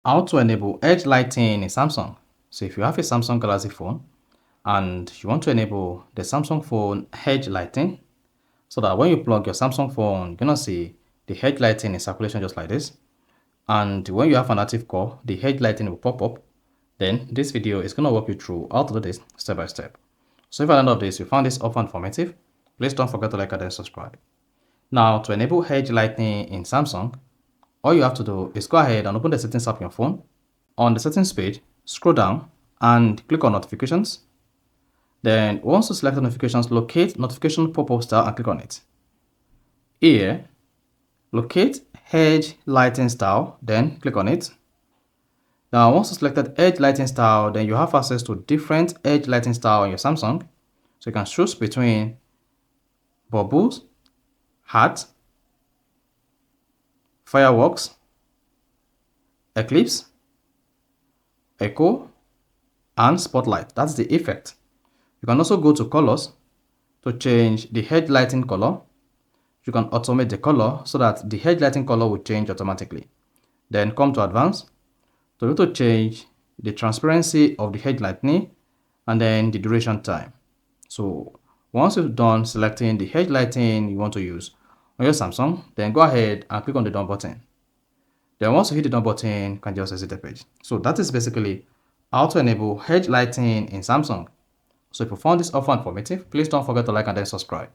How to enable edge lighting in Samsung. So if you have a Samsung Galaxy phone and you want to enable the Samsung phone edge lighting so that when you plug your Samsung phone, you're gonna see the edge lighting in circulation just like this. And when you have an active call, the edge lighting will pop up. Then this video is gonna walk you through how to do this step by step. So if at the end of this you found this often informative, please don't forget to like and then subscribe. Now to enable edge lighting in Samsung, all you have to do is go ahead and open the settings app on your phone. On the settings page, scroll down and click on notifications. Then once you select the notifications, locate notification pop-up style and click on it. Here, locate edge lighting style, then click on it. Now once you selected edge lighting style, then you have access to different edge lighting style on your Samsung. So you can choose between bubbles, heart, fireworks, eclipse, echo, and spotlight. That's the effect. You can also go to colors to change the edge lighting color. You can automate the color so that the edge lighting color will change automatically. Then come to advanced to be able to change the transparency of the edge lighting and then the duration time. So once you've done selecting the edge lighting you want to use on your Samsung, then go ahead and click on the done button. Then once you hit the done button, you can just exit the page. So that is basically how to enable edge lighting in Samsung. So if you found this offer informative, please don't forget to like and then subscribe.